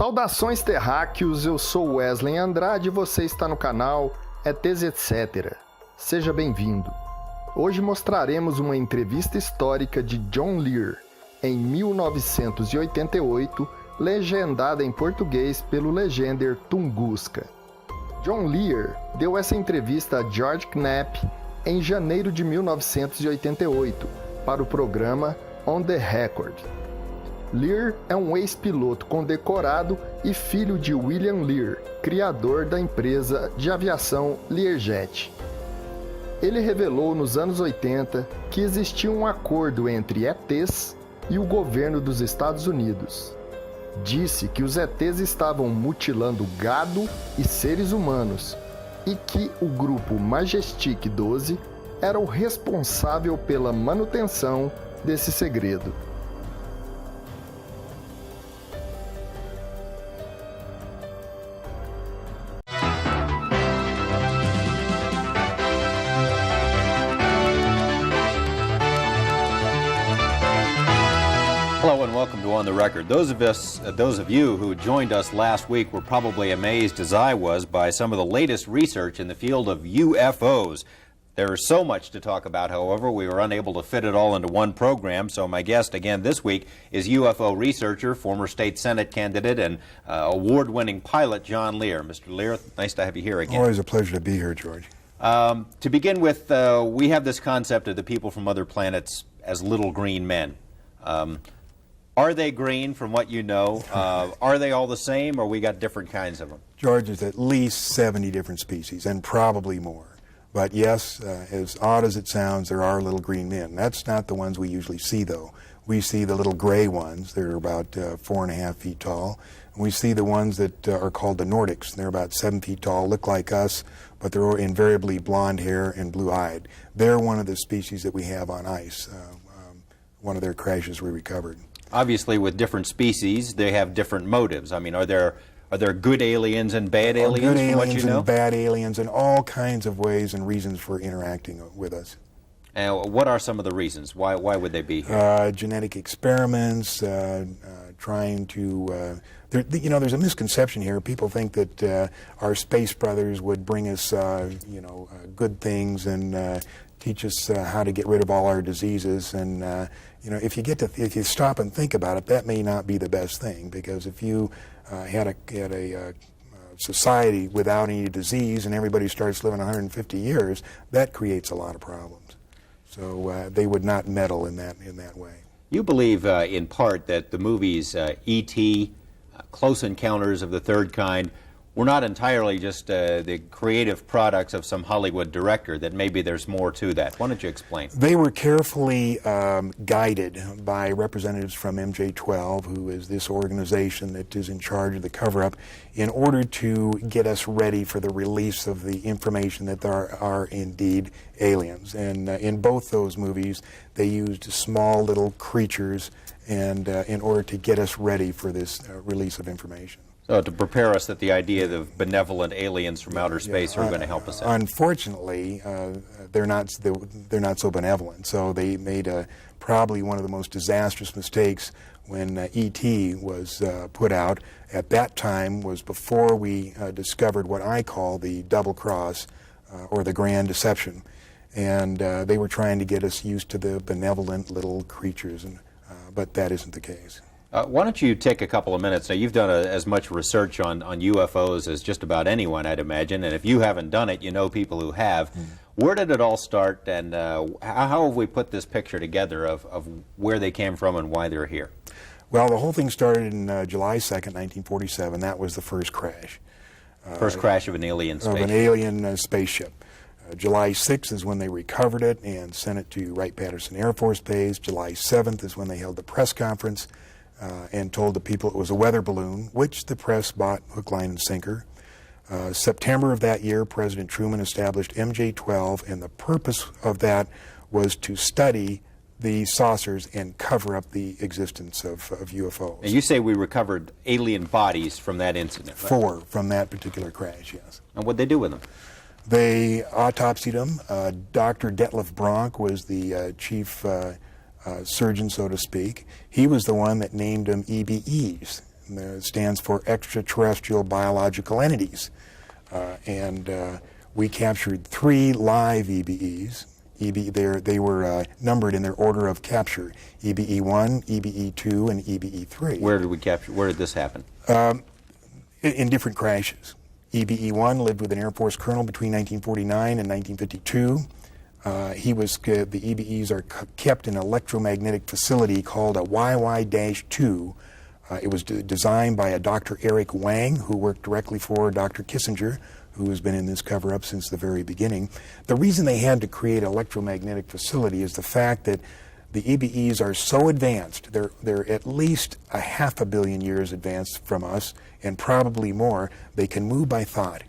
Saudações terráqueos, eu sou Wesley Andrade e você está no canal ETs etc. Seja bem-vindo. Hoje mostraremos uma entrevista histórica de John Lear, em 1988, legendada em português pelo legender Tunguska. John Lear deu essa entrevista a George Knapp em janeiro de 1988 para o programa On the Record. Lear é um ex-piloto condecorado e filho de William Lear, criador da empresa de aviação Learjet. Ele revelou nos anos 80 que existia um acordo entre ETs e o governo dos Estados Unidos. Disse que os ETs estavam mutilando gado e seres humanos e que o grupo Majestic 12 era o responsável pela manutenção desse segredo. Hello and welcome to On the Record. Those of you who joined us last week were probably amazed, as I was, by some of the latest research in the field of UFOs. There is so much to talk about, however, we were unable to fit it all into one program, so my guest again this week is UFO researcher, former state Senate candidate, and award-winning pilot John Lear. Mr. Lear, nice to have you here again. Always a pleasure to be here, George. To begin with, we have this concept of the people from other planets as little green men. Are they green from what you know? Are they all the same, or we got different kinds of them? George, there's at least 70 different species, and probably more. But yes, as odd as it sounds, there are little green men. That's not the ones we usually see, though. We see the little gray ones. They're about 4.5 feet tall. And we see the ones that are called the Nordics. They're about 7 feet tall, look like us, but they're invariably blonde hair and blue-eyed. They're one of the species that we have on ice. One of their crashes we recovered. Obviously, with different species, they have different motives. I mean, are there good aliens and bad aliens from what you know? Good aliens and bad aliens and all kinds of ways and reasons for interacting with us. And what are some of the reasons? Why would they be here? Genetic experiments, trying to... there's a misconception here. People think that our space brothers would bring us, good things and teach us how to get rid of all our diseases. And if you stop and think about it, that may not be the best thing, because if you had a society without any disease and everybody starts living 150 years, that creates a lot of problems. So they would not meddle in that way. You believe, in part, that the movies E.T., Close Encounters of the Third Kind, were not entirely just the creative products of some Hollywood director, that maybe there's more to that. Why don't you explain? They were carefully guided by representatives from MJ-12, who is this organization that is in charge of the cover-up, in order to get us ready for the release of the information that there are indeed aliens. And in both those movies, they used small little creatures and in order to get us ready for this release of information. So to prepare us that the idea of benevolent aliens from outer space are going to help us out. Unfortunately, they're not so benevolent. So they made probably one of the most disastrous mistakes when E.T. was put out. At that time was before we discovered what I call the double cross or the grand deception. And they were trying to get us used to the benevolent little creatures, but that isn't the case. Why don't you take a couple of minutes? Now, you've done as much research on UFOs as just about anyone, I'd imagine, and if you haven't done it, you know people who have. Where did it all start, and how have we put this picture together of where they came from and why they're here? Well, the whole thing started in July 2nd, 1947. That was the first crash. First crash of an alien spaceship. Of an alien spaceship. July 6th is when they recovered it and sent it to Wright-Patterson Air Force Base. July 7th is when they held the press conference and told the people it was a weather balloon, which the press bought hook, line, and sinker. September of that year, President Truman established MJ-12, and the purpose of that was to study the saucers and cover up the existence of UFOs. And you say we recovered alien bodies from that incident, right? 4 from that particular crash, yes. And what'd they do with them? They autopsied them. Dr. Detlef Bronk was the chief surgeon, so to speak. He was the one that named them EBEs. stands for extraterrestrial biological entities. And we captured 3 live EBEs. They were numbered in their order of capture: EBE1, EBE2, and EBE3. Where did we capture? Where did this happen? In different crashes. EBE1 lived with an Air Force colonel between 1949 and 1952. The EBEs are kept in an electromagnetic facility called a YY-2. It was designed by a Dr. Eric Wang, who worked directly for Dr. Kissinger, who has been in this cover-up since the very beginning. The reason they had to create an electromagnetic facility is the fact that the EBEs are so advanced, they're at least 500 million years advanced from us, and probably more. They can move by thought.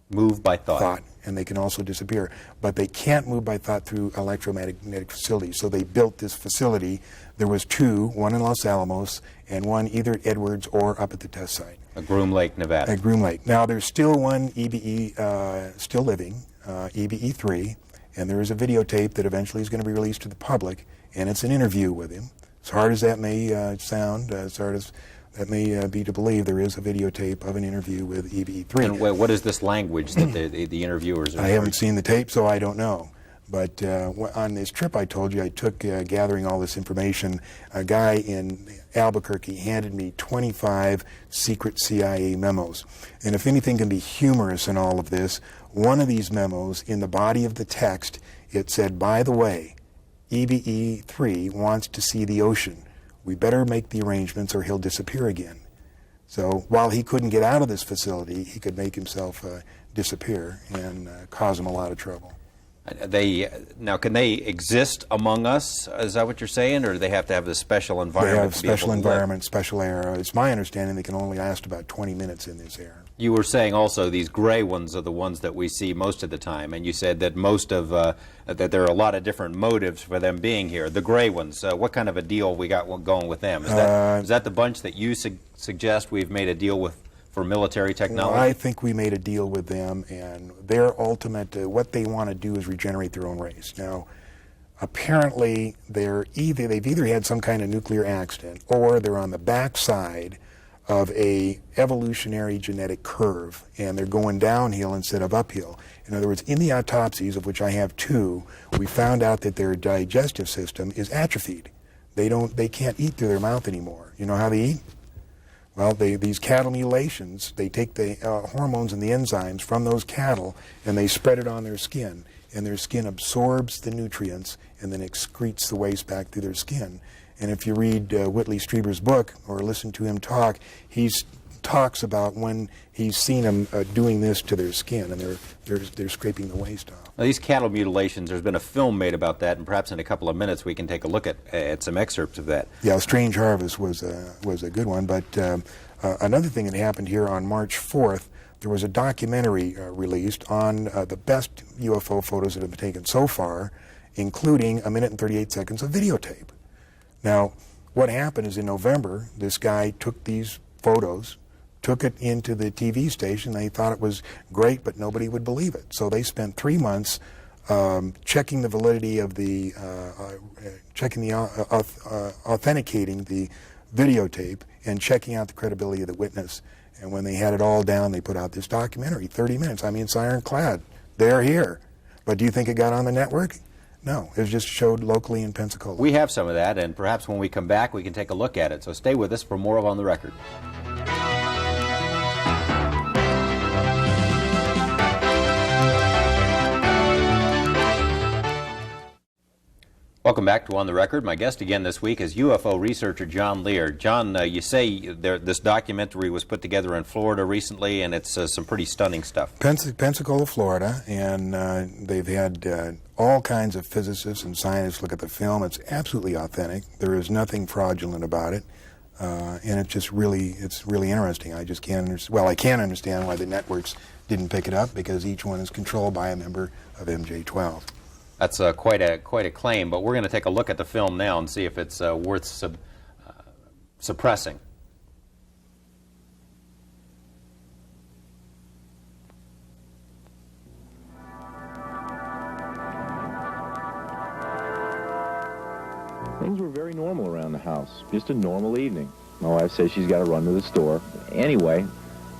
Move by thought. And they can also disappear. But they can't move by thought through electromagnetic facilities. So they built this facility. There was 2, one in Los Alamos and one either at Edwards or up at the test site. At Groom Lake, Nevada. At Groom Lake. Now there's still one EBE still living, EBE3, and there is a videotape that eventually is going to be released to the public, and it's an interview with him. As hard as that may sound, as hard as that may be to believe, there is a videotape of an interview with EBE3. And what is this language that the interviewers are? I haven't seen the tape, so I don't know. But on this trip I told you I took gathering all this information, a guy in Albuquerque handed me 25 secret CIA memos. And if anything can be humorous in all of this, one of these memos, in the body of the text, it said, "By the way, EBE3 wants to see the ocean. We better make the arrangements or he'll disappear again." So while he couldn't get out of this facility, he could make himself disappear and cause him a lot of trouble. Now, can they exist among us? Is that what you're saying, or do they have to have this special environment? They have to be able special to environment, special air. It's my understanding they can only last about 20 minutes in this air. You were saying also these gray ones are the ones that we see most of the time, and you said that most of that there are a lot of different motives for them being here. The gray ones, what kind of a deal we got going with them? Is that the bunch that you suggest we've made a deal with for military technology? Well, I think we made a deal with them, and their ultimate, what they want to do is regenerate their own race. Now, apparently they've either had some kind of nuclear accident, or they're on the backside of a evolutionary genetic curve, and they're going downhill instead of uphill. In other words, in the autopsies, of which I have 2, we found out that their digestive system is atrophied. They can't eat through their mouth anymore. You know how they eat? Well, these cattle mutilations, they take the hormones and the enzymes from those cattle and they spread it on their skin, and their skin absorbs the nutrients and then excretes the waste back through their skin. And if you read Whitley Strieber's book or listen to him talk, he talks about when he's seen them doing this to their skin, and they're scraping the waste off. Now, these cattle mutilations, there's been a film made about that, and perhaps in a couple of minutes we can take a look at some excerpts of that. Yeah, Strange Harvest was a good one, but another thing that happened here on March 4th, there was a documentary released on the best UFO photos that have been taken so far, including 1 minute and 38 seconds of videotape. Now, what happened is in November, this guy took these photos, took it into the TV station. They thought it was great, but nobody would believe it. So they spent 3 months checking the validity of the, authenticating the videotape and checking out the credibility of the witness. And when they had it all down, they put out this documentary, 30 minutes. I mean, it's ironclad. They're here. But do you think it got on the network? No, it was just showed locally in Pensacola. We have some of that, and perhaps when we come back we can take a look at it. So stay with us for more of On the Record. Welcome back to On the Record. My guest again this week is UFO researcher John Lear. John, you say this documentary was put together in Florida recently, and it's some pretty stunning stuff. Pensacola, Florida, and they've had all kinds of physicists and scientists look at the film. It's absolutely authentic. There is nothing fraudulent about it, and it's really interesting. I just can't I can understand why the networks didn't pick it up, because each one is controlled by a member of MJ-12. That's quite a claim, but we're going to take a look at the film now and see if it's worth suppressing. Things were very normal around the house. Just a normal evening. My wife says she's got to run to the store. Anyway,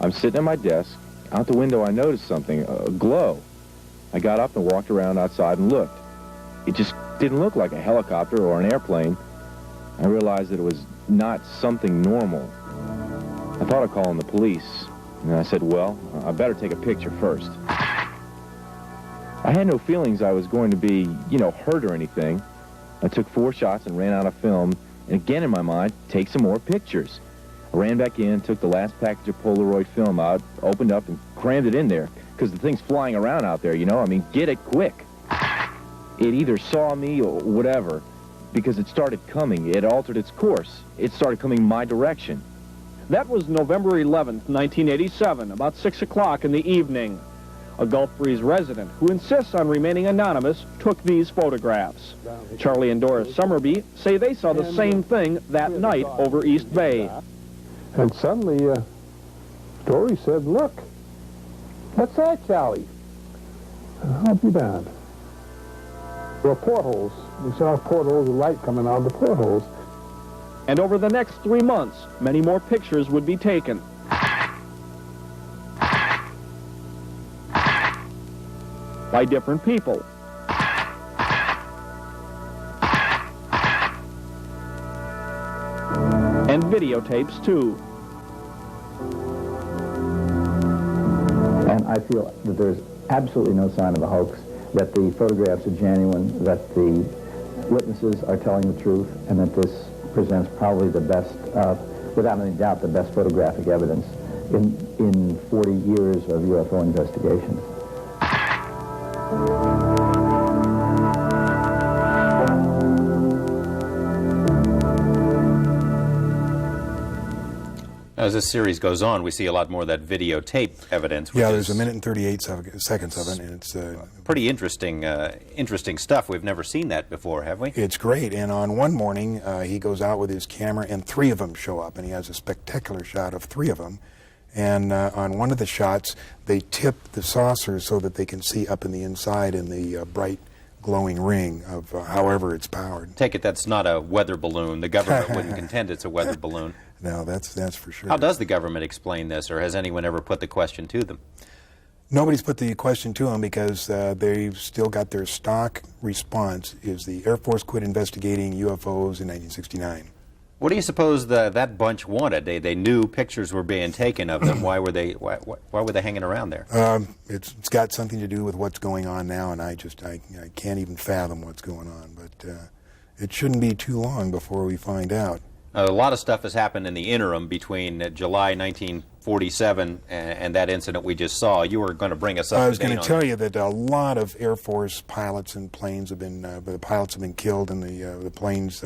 I'm sitting at my desk. Out the window, I noticed something, a glow. I got up and walked around outside and looked. It just didn't look like a helicopter or an airplane. I realized that it was not something normal. I thought of calling the police, and I said, well, I better take a picture first. I had no feelings I was going to be, hurt or anything. I took 4 shots and ran out of film, and again in my mind, take some more pictures. I ran back in, took the last package of Polaroid film out, opened up and crammed it in there, because the thing's flying around out there, get it quick. It either saw me or whatever, because it started coming. It altered its course. It started coming my direction. That was November 11th, 1987, about 6 o'clock in the evening. A Gulf Breeze resident who insists on remaining anonymous took these photographs. Charlie and Doris Summerby say they saw the same thing that night over East Bay. And suddenly, Dory said, look, what's that, Charlie? I'll be damned. There were portholes. We saw portholes of light coming out of the portholes. And over the next 3 months, many more pictures would be taken. By different people. And videotapes, too. And I feel that there's absolutely no sign of a hoax, that the photographs are genuine, that the witnesses are telling the truth, and that this presents probably the best, without any doubt, the best photographic evidence in 40 years of UFO investigations. As this series goes on, we see a lot more of that videotape evidence. Yeah, there's 1 minute and 38 seconds of it, and it's pretty interesting stuff. We've never seen that before, have we? It's great. And on one morning, he goes out with his camera, and 3 of them show up, and he has a spectacular shot of 3 of them. And on one of the shots, they tip the saucer so that they can see up in the inside in the bright glowing ring of however it's powered. Take it that's not a weather balloon. The government wouldn't contend it's a weather balloon. No, that's for sure. How does the government explain this, or has anyone ever put the question to them? Nobody's put the question to them because they've still got their stock response is the Air Force quit investigating UFOs in 1969. What do you suppose that bunch wanted? They knew pictures were being taken of them. Why were they hanging around there? It's got something to do with what's going on now, and I can't even fathom what's going on. But it shouldn't be too long before we find out. A lot of stuff has happened in the interim between July 1947 and that incident we just saw. You were going to bring us up to date on I was going to tell you that a lot of Air Force pilots and planes have been, the pilots have been killed and the planes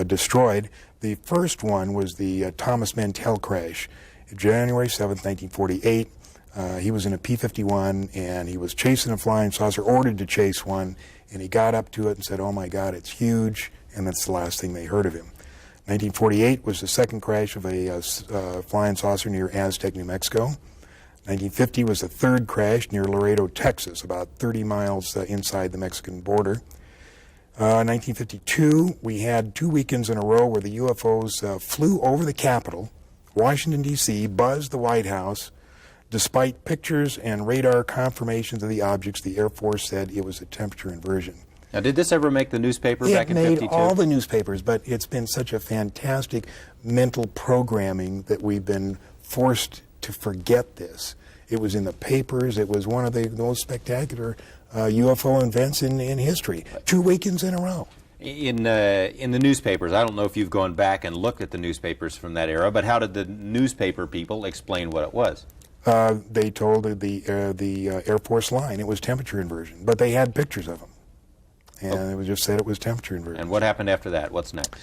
destroyed. The first one was the Thomas Mantell crash, January 7th, 1948. He was in a P-51 and he was chasing a flying saucer, ordered to chase one, and he got up to it and said, "Oh my God, it's huge," and that's the last thing they heard of him. 1948 was the second crash of a flying saucer near Aztec, New Mexico. 1950 was the third crash near Laredo, Texas, about 30 miles inside the Mexican border. 1952, we had 2 weekends in a row where the UFOs flew over the Capitol, Washington, D.C., buzzed the White House. Despite pictures and radar confirmations of the objects, the Air Force said it was a temperature inversion. Now, did this ever make the newspaper back in 52? It made all the newspapers, but it's been such a fantastic mental programming that we've been forced to forget this. It was in the papers. It was one of the most spectacular UFO events in history. 2 weekends in a row. In the newspapers, I don't know if you've gone back and looked at the newspapers from that era, but how did the newspaper people explain what it was? They told the Air Force line it was temperature inversion, but they had pictures of them. And it was just said it was temperature inversion. And what happened after that? What's next?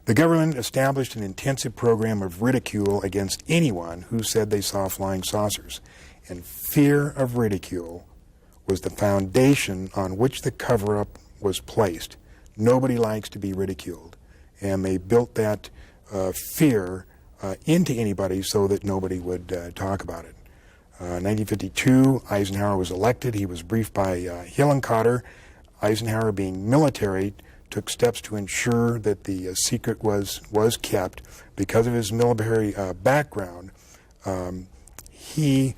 The government established an intensive program of ridicule against anyone who said they saw flying saucers. And fear of ridicule was the foundation on which the cover-up was placed. Nobody likes to be ridiculed. And they built that fear into anybody so that nobody would talk about it. 1952, Eisenhower was elected. He was briefed by Hillenkotter. Eisenhower, being military, took steps to ensure that the secret was kept. Because of his military background, he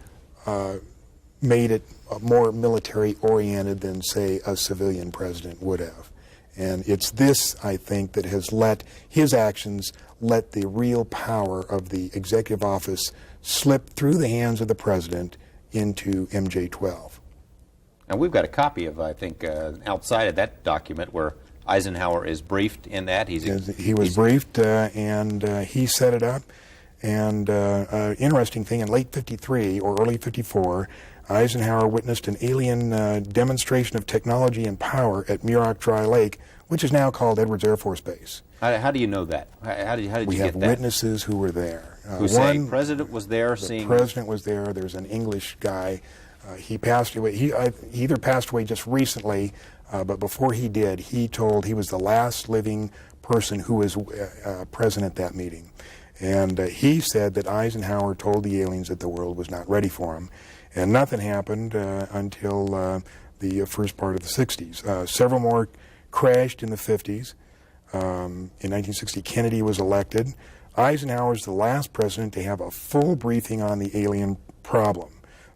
made it more military-oriented than, say, a civilian president would have. And it's this, I think, that has let his actions let the real power of the executive office slip through the hands of the president into MJ-12. And we've got a copy of, I think, outside of that document where Eisenhower is briefed in that. He was briefed, and he set it up. And interesting thing, in late 53 or early 54, Eisenhower witnessed an alien demonstration of technology and power at Muroc Dry Lake, which is now called Edwards Air Force Base. How do you know that? How did you get that? We have witnesses who were there. Who say the president was there seeing... The president was there. There's an English guy. He passed away. He either passed away just recently, but before he did, he was the last living person who was present at that meeting. And he said that Eisenhower told the aliens that the world was not ready for him. And nothing happened until the first part of the 60s. Several more crashed in the 50s. In 1960, Kennedy was elected. Eisenhower was the last president to have a full briefing on the alien problem.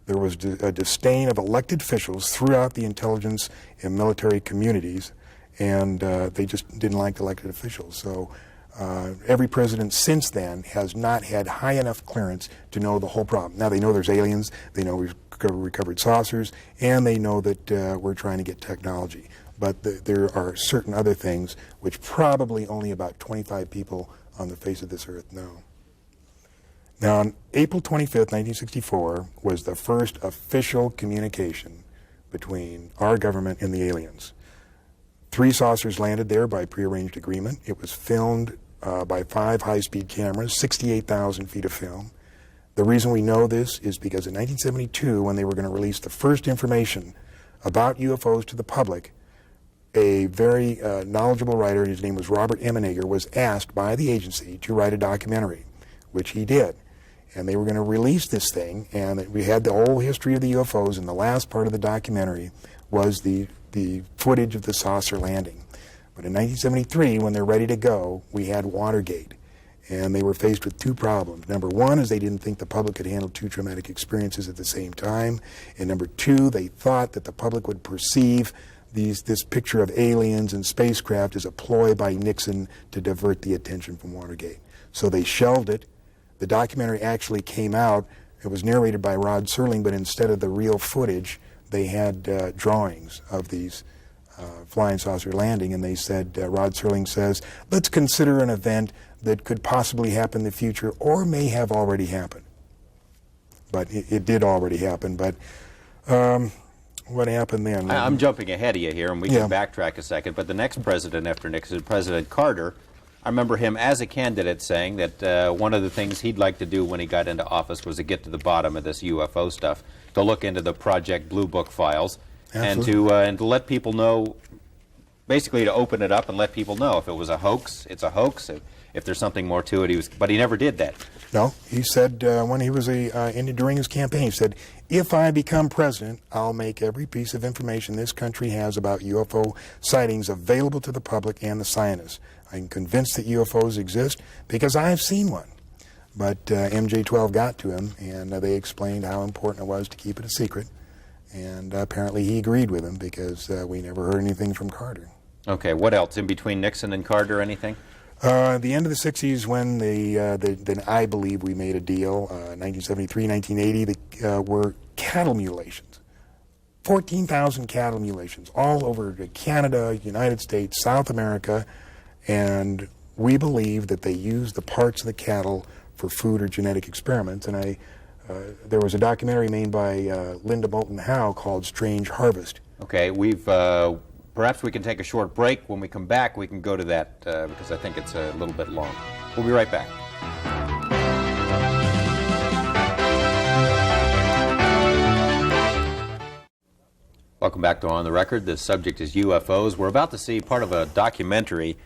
There was a disdain of elected officials throughout the intelligence and military communities, and they just didn't like elected officials. So every president since then has not had high enough clearance to know the whole problem. Now they know there's aliens, they know we've recovered saucers, and they know that we're trying to get technology. But there are certain other things which probably only about 25 people on the face of this earth know. Now, on April 25th, 1964, was the first official communication between our government and the aliens. 3 saucers landed there by prearranged agreement. It was filmed by 5 high-speed cameras, 68,000 feet of film. The reason we know this is because in 1972, when they were going to release the first information about UFOs to the public, a very knowledgeable writer, his name was Robert Emenager, was asked by the agency to write a documentary, which he did. And they were going to release this thing, and we had the whole history of the UFOs, and the last part of the documentary was the footage of the saucer landing. But in 1973, when they're ready to go, we had Watergate, and they were faced with 2 problems. Number 1 is they didn't think the public could handle 2 traumatic experiences at the same time, and number 2, they thought that the public would perceive this picture of aliens and spacecraft as a ploy by Nixon to divert the attention from Watergate. So they shelved it. The documentary actually came out. It was narrated by Rod Serling, but instead of the real footage, they had drawings of these flying saucer landing, and they said, Rod Serling says, let's consider an event that could possibly happen in the future or may have already happened. But it did already happen, but what happened then? I'm jumping ahead of you here, and we can backtrack a second, but the next president after Nixon, President Carter, I remember him as a candidate saying that one of the things he'd like to do when he got into office was to get to the bottom of this UFO stuff, to look into the Project Blue Book files, and to let people know, basically to open it up and let people know if it was a hoax, it's a hoax. If there's something more to it, but he never did that. No, he said when he was during his campaign, he said, if I become president, I'll make every piece of information this country has about UFO sightings available to the public and the scientists. I'm convinced that UFOs exist because I've seen one. But MJ-12 got to him, and they explained how important it was to keep it a secret. And apparently he agreed with him because we never heard anything from Carter. Okay, what else? In between Nixon and Carter, anything? The end of the 60s when then I believe we made a deal, 1973, 1980, were cattle mutilations. 14,000 cattle mutilations all over Canada, United States, South America, and we believe that they used the parts of the cattle for food or genetic experiments. And there was a documentary made by Linda Moulton Howe called Strange Harvest. Okay, perhaps we can take a short break. When we come back, we can go to that because I think it's a little bit long. We'll be right back. Welcome back to On the Record. The subject is UFOs. We're about to see part of a documentary.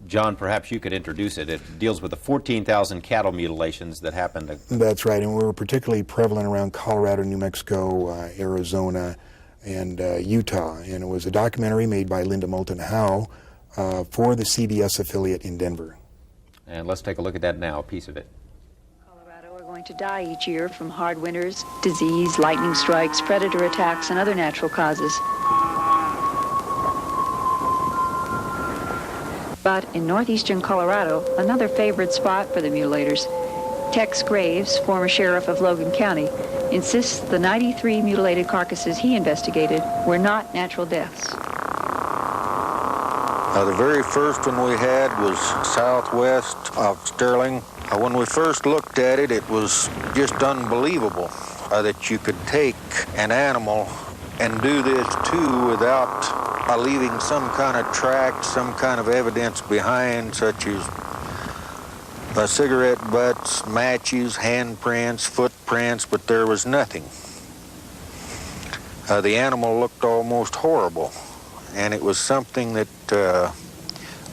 John, perhaps you could introduce it. It deals with the 14,000 cattle mutilations that happened. That's right, and we were particularly prevalent around Colorado, New Mexico, Arizona, and Utah, and it was a documentary made by Linda Moulton Howe for the CBS affiliate in Denver. And let's take a look at that now, a piece of it. Colorado are going to die each year from hard winters, disease, lightning strikes, predator attacks, and other natural causes. But in northeastern Colorado, another favorite spot for the mutilators, Tex Graves, former sheriff of Logan County, insists the 93 mutilated carcasses he investigated were not natural deaths. The very first one we had was southwest of Sterling. When we first looked at it, it was just unbelievable that you could take an animal and do this too without leaving some kind of track, some kind of evidence behind, such as cigarette butts, matches, handprints, footprints, but there was nothing. The animal looked almost horrible, and it was something that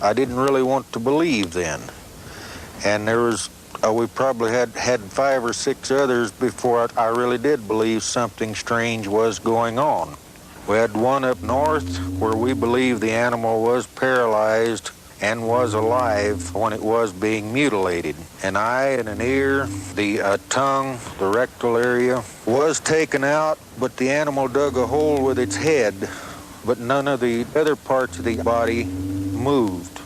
I didn't really want to believe then. And there was, we probably had 5 or 6 others before I really did believe something strange was going on. We had one up north where we believe the animal was paralyzed and was alive when it was being mutilated. An eye and an ear, the tongue, the rectal area was taken out, but the animal dug a hole with its head, but none of the other parts of the body moved,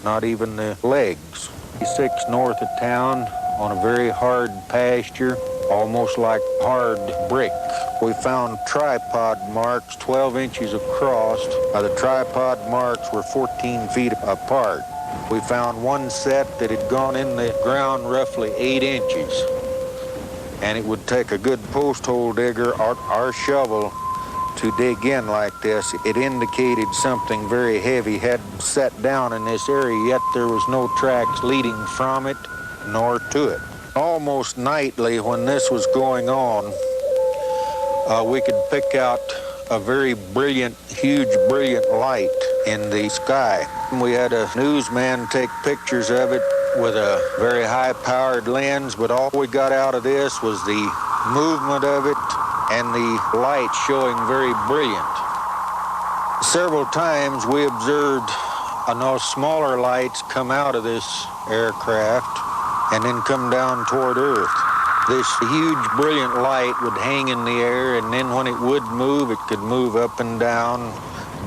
not even the legs. 6 north of town on a very hard pasture, almost like hard brick. We found tripod marks 12 inches across. The tripod marks were 14 feet apart. We found one set that had gone in the ground roughly 8 inches. And it would take a good post hole digger or shovel to dig in like this. It indicated something very heavy had sat down in this area, yet there was no tracks leading from it nor to it. Almost nightly when this was going on, we could pick out a very brilliant, huge, brilliant light in the sky. We had a newsman take pictures of it with a very high-powered lens, but all we got out of this was the movement of it and the light showing very brilliant. Several times we observed those smaller lights come out of this aircraft and then come down toward Earth. This huge, brilliant light would hang in the air, and then when it would move, it could move up and down,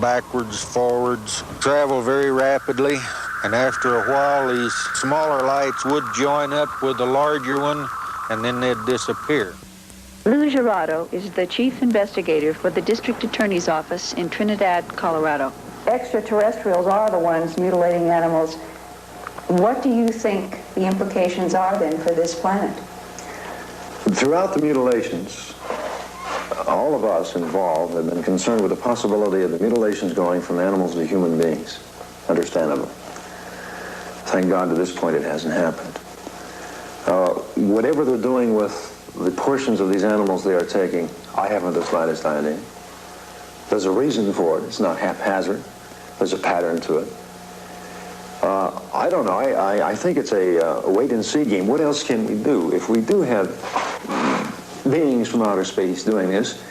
backwards, forwards, travel very rapidly, and after a while, these smaller lights would join up with the larger one, and then they'd disappear. Lou Gerardo is the chief investigator for the district attorney's office in Trinidad, Colorado. Extraterrestrials are the ones mutilating animals. What do you think the implications are then for this planet? Throughout the mutilations, all of us involved have been concerned with the possibility of the mutilations going from animals to human beings, understandably. Thank God to this point it hasn't happened. Whatever they're doing with the portions of these animals they are taking, I haven't the slightest idea. There's a reason for it. It's not haphazard. There's a pattern to it. I don't know. I think it's a wait-and-see game. What else can we do? If we do have beings from outer space doing this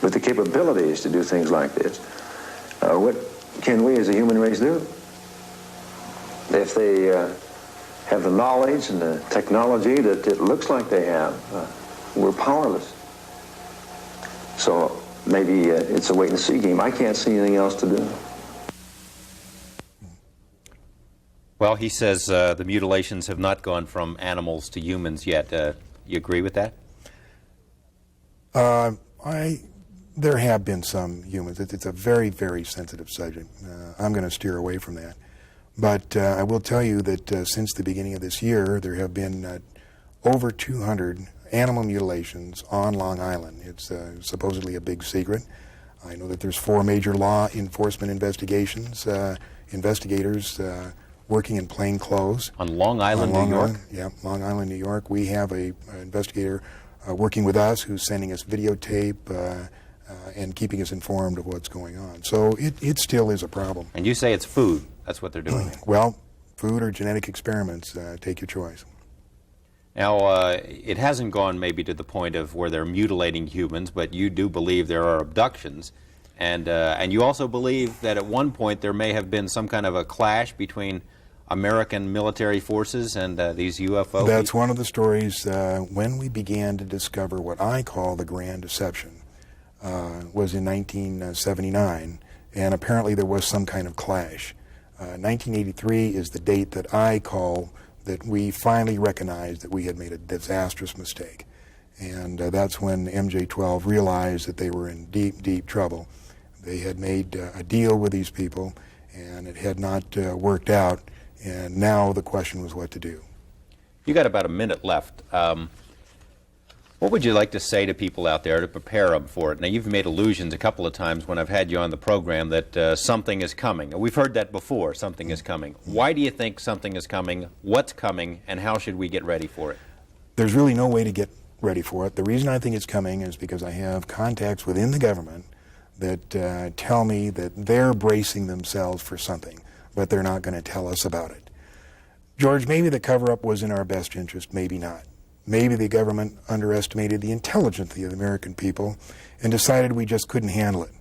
with the capabilities to do things like this, what can we as a human race do? If they have the knowledge and the technology that it looks like they have, we're powerless. So maybe it's a wait-and-see game. I can't see anything else to do. Well, he says the mutilations have not gone from animals to humans yet. You agree with that? There have been some humans. It's a very, very sensitive subject. I'm going to steer away from that. But I will tell you that since the beginning of this year, there have been over 200 animal mutilations on Long Island. It's supposedly a big secret. I know that there's 4 major law enforcement investigators working in plain clothes. On Long Island, New York? Yeah, Long Island, New York. We have an investigator working with us who's sending us videotape and keeping us informed of what's going on. So it still is a problem. And you say it's food. That's what they're doing. Well, food or genetic experiments, take your choice. Now, it hasn't gone maybe to the point of where they're mutilating humans, but you do believe there are abductions. And you also believe that at one point there may have been some kind of a clash between American military forces and these UFOs? That's one of the stories. When we began to discover what I call the Grand Deception was in 1979, and apparently there was some kind of clash. 1983 is the date that I call that we finally recognized that we had made a disastrous mistake. And that's when MJ-12 realized that they were in deep, deep trouble. They had made a deal with these people, and it had not worked out, and now the question was what to do. You got about a minute left. What would you like to say to people out there to prepare them for it? Now, you've made allusions a couple of times when I've had you on the program that something is coming. We've heard that before, something is coming. Why do you think something is coming? What's coming? And how should we get ready for it? There's really no way to get ready for it. The reason I think it's coming is because I have contacts within the government that tell me that they're bracing themselves for something, but they're not going to tell us about it. George, maybe the cover-up was in our best interest, maybe not. Maybe the government underestimated the intelligence of the American people and decided we just couldn't handle it.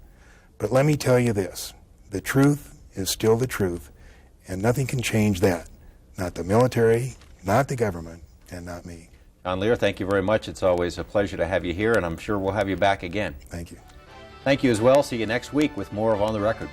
But let me tell you this, the truth is still the truth, and nothing can change that. Not the military, not the government, and not me. John Lear, thank you very much. It's always a pleasure to have you here, and I'm sure we'll have you back again. Thank you. Thank you as well. See you next week with more of On the Record.